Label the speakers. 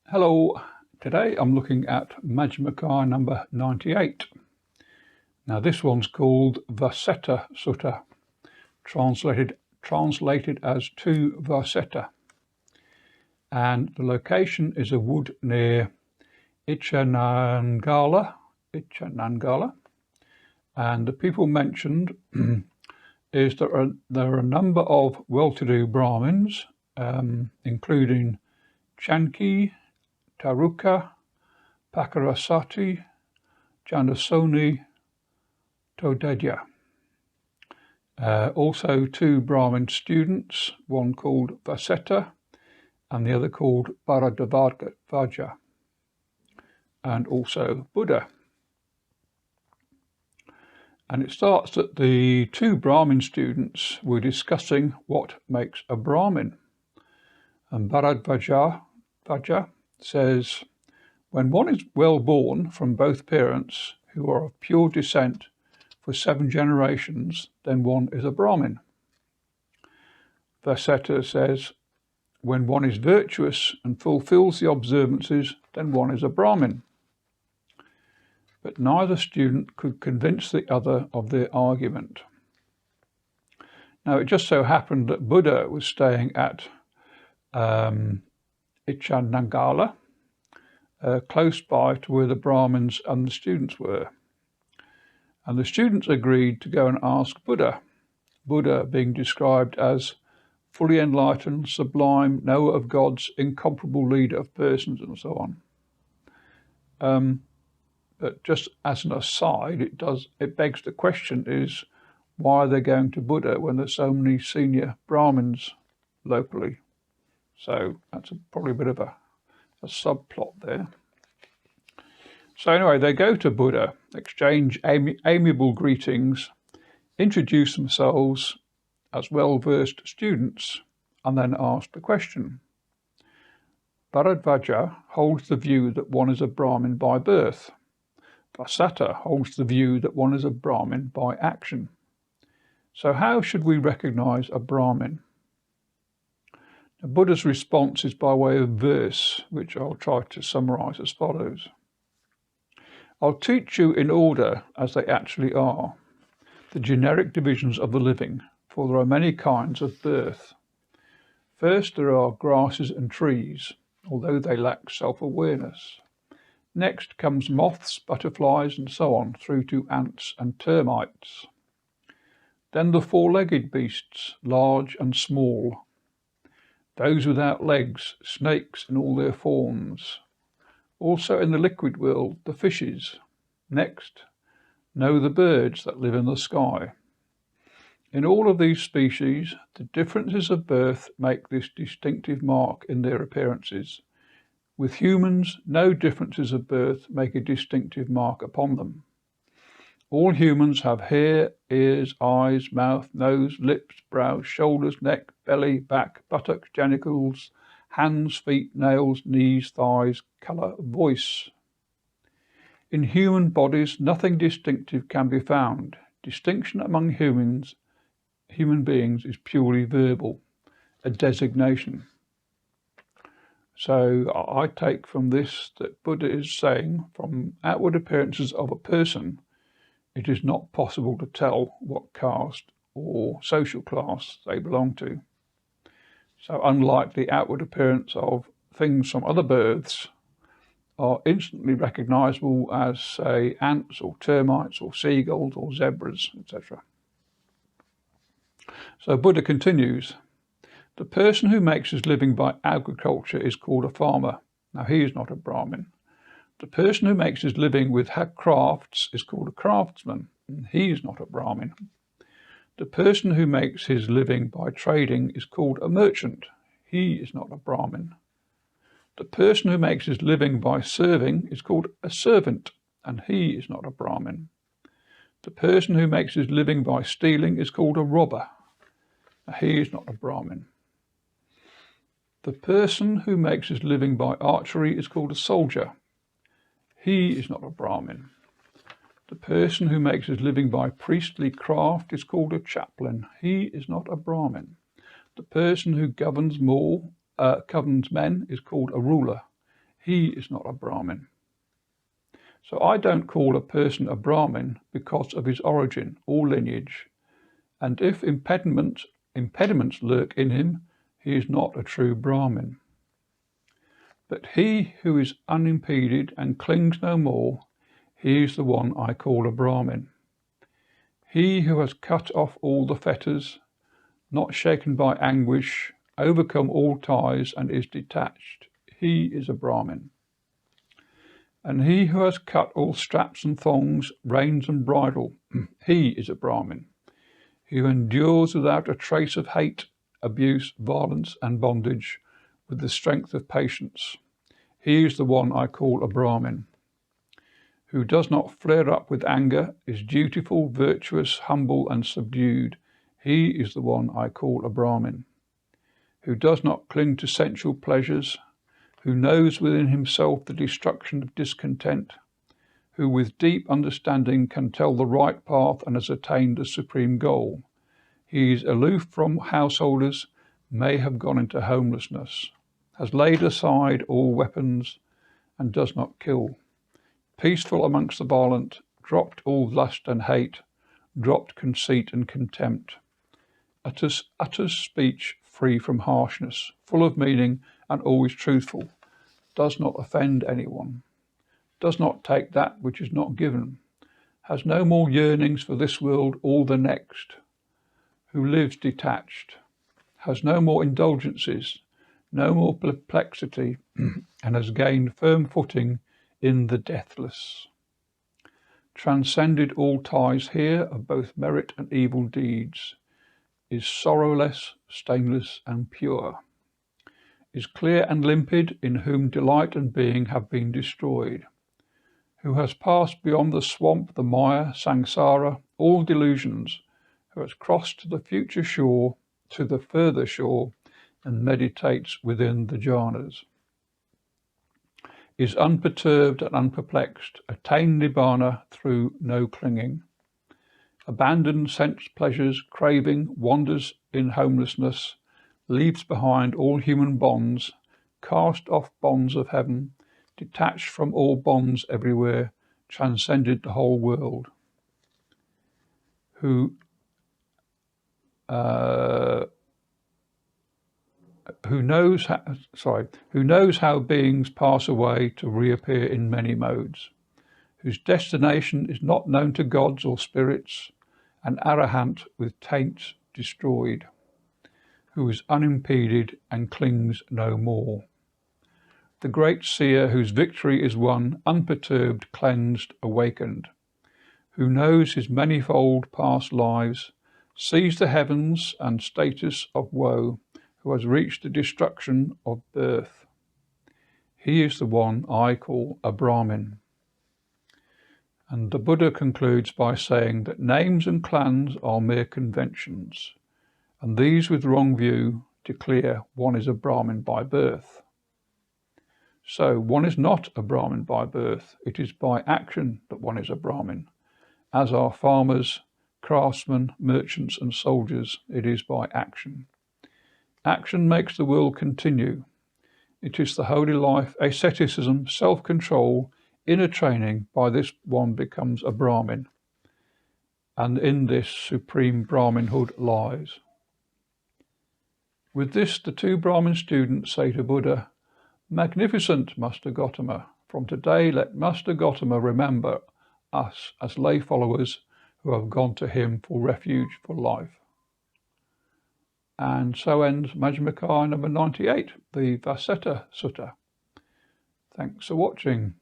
Speaker 1: Hello, today I'm looking at Majjhima number 98. Now this one's called Vasettha Sutta, translated as to Vasettha. And the location is a wood near Ichanangala. And the people mentioned is that there are a number of well-to-do Brahmins, including Chanki, Taruka, Pakarasati, Janasoni, Todedya. Also two Brahmin students, one called Vasettha and the other called Bharadvaja, and also Buddha. And it starts that the two Brahmin students were discussing what makes a Brahmin. And Bharadvaja says, when one is well born from both parents who are of pure descent for 7 generations, then one is a Brahmin. Vasettha says, when one is virtuous and fulfills the observances, then one is a Brahmin. But neither student could convince the other of their argument. Now, it just so happened that Buddha was staying at Ichanangala, close by to where the Brahmins and the students were. And the students agreed to go and ask Buddha, Buddha being described as fully enlightened, sublime, knower of gods, incomparable leader of persons, and so on. But just as an aside, it begs the question is, why are they going to Buddha when there's so many senior Brahmins locally? So that's probably a bit of a subplot there. So anyway, they go to Buddha, exchange amiable greetings, introduce themselves as well-versed students, and then ask the question. Bharadvaja holds the view that one is a Brahmin by birth. Vasettha holds the view that one is a Brahmin by action. So how should we recognize a Brahmin? Now, Buddha's response is by way of verse, which I'll try to summarize as follows. I'll teach you in order as they actually are, the generic divisions of the living, for there are many kinds of birth. First, there are grasses and trees, although they lack self-awareness. Next comes moths, butterflies, and so on, through to ants and termites. Then the 4-legged beasts, large and small. Those without legs, snakes in all their forms. Also in the liquid world, the fishes. Next, know the birds that live in the sky. In all of these species, the differences of birth make this distinctive mark in their appearances. With humans, no differences of birth make a distinctive mark upon them. All humans have hair, ears, eyes, mouth, nose, lips, brows, shoulders, neck, belly, back, buttocks, genitals, hands, feet, nails, knees, thighs, colour, voice. In human bodies, nothing distinctive can be found. Distinction among human beings is purely verbal, a designation. So I take from this that Buddha is saying, from outward appearances of a person, it is not possible to tell what caste or social class they belong to. So unlike the outward appearance of things from other births, are instantly recognizable as, say, ants or termites or seagulls or zebras, etc. So Buddha continues, the person who makes his living by agriculture is called a farmer. Now he is not a Brahmin. The person who makes his living with crafts is called a craftsman, and he is not a Brahmin. The person who makes his living by trading is called a merchant. He is not a Brahmin. The person who makes his living by serving is called a servant, and he is not a Brahmin. The person who makes his living by stealing is called a robber. He is not a Brahmin. The person who makes his living by archery is called a soldier. He is not a Brahmin. The person who makes his living by priestly craft is called a chaplain. He is not a Brahmin. The person who governs men is called a ruler. he is not a Brahmin. So I don't call a person a Brahmin because of his origin or lineage, and if impediments lurk in him, he is not a true Brahmin. But he who is unimpeded and clings no more, he is the one I call a Brahmin. He who has cut off all the fetters, not shaken by anguish, overcome all ties and is detached, he is a Brahmin. And he who has cut all straps and thongs, reins and bridle, he is a Brahmin. He who endures without a trace of hate, abuse, violence and bondage with the strength of patience, he is the one I call a Brahmin. Who does not flare up with anger, is dutiful, virtuous, humble and subdued, he is the one I call a Brahmin. Who does not cling to sensual pleasures, who knows within himself the destruction of discontent, who with deep understanding can tell the right path and has attained the supreme goal. He is aloof from householders, may have gone into homelessness, has laid aside all weapons and does not kill, peaceful amongst the violent, dropped all lust and hate, dropped conceit and contempt, utters speech free from harshness, full of meaning and always truthful, does not offend anyone, does not take that which is not given, has no more yearnings for this world or the next, who lives detached, has no more indulgences, no more perplexity, and has gained firm footing in the deathless. Transcended all ties here of both merit and evil deeds, is sorrowless, stainless and pure, is clear and limpid, in whom delight and being have been destroyed, who has passed beyond the swamp, the mire, samsara, all delusions, who has crossed to the future shore, to the further shore, and meditates within the jhanas, is unperturbed and unperplexed, attained nibbana through no clinging, abandoned sense pleasures, craving, wanders in homelessness, leaves behind all human bonds, cast off bonds of heaven, detached from all bonds everywhere, transcended the whole world, who knows how beings pass away to reappear in many modes, whose destination is not known to gods or spirits, an arahant with taints destroyed, who is unimpeded and clings no more. The great seer whose victory is won, unperturbed, cleansed, awakened, who knows his manifold past lives, sees the heavens and status of woe, who has reached the destruction of birth. He is the one I call a Brahmin. And the Buddha concludes by saying that names and clans are mere conventions, and these with wrong view declare one is a Brahmin by birth. So one is not a Brahmin by birth, it is by action that one is a Brahmin. As are farmers, craftsmen, merchants and soldiers, it is by action. Action makes the world continue. It is the holy life, asceticism, self-control, inner training. By this one becomes a Brahmin, and in this supreme Brahminhood lies. With this, the two Brahmin students say to Buddha, "Magnificent Master Gotama, from today let Master Gotama remember us as lay followers who have gone to him for refuge for life." And so ends Majjhima number 98, the Vasettha Sutta. Thanks for watching.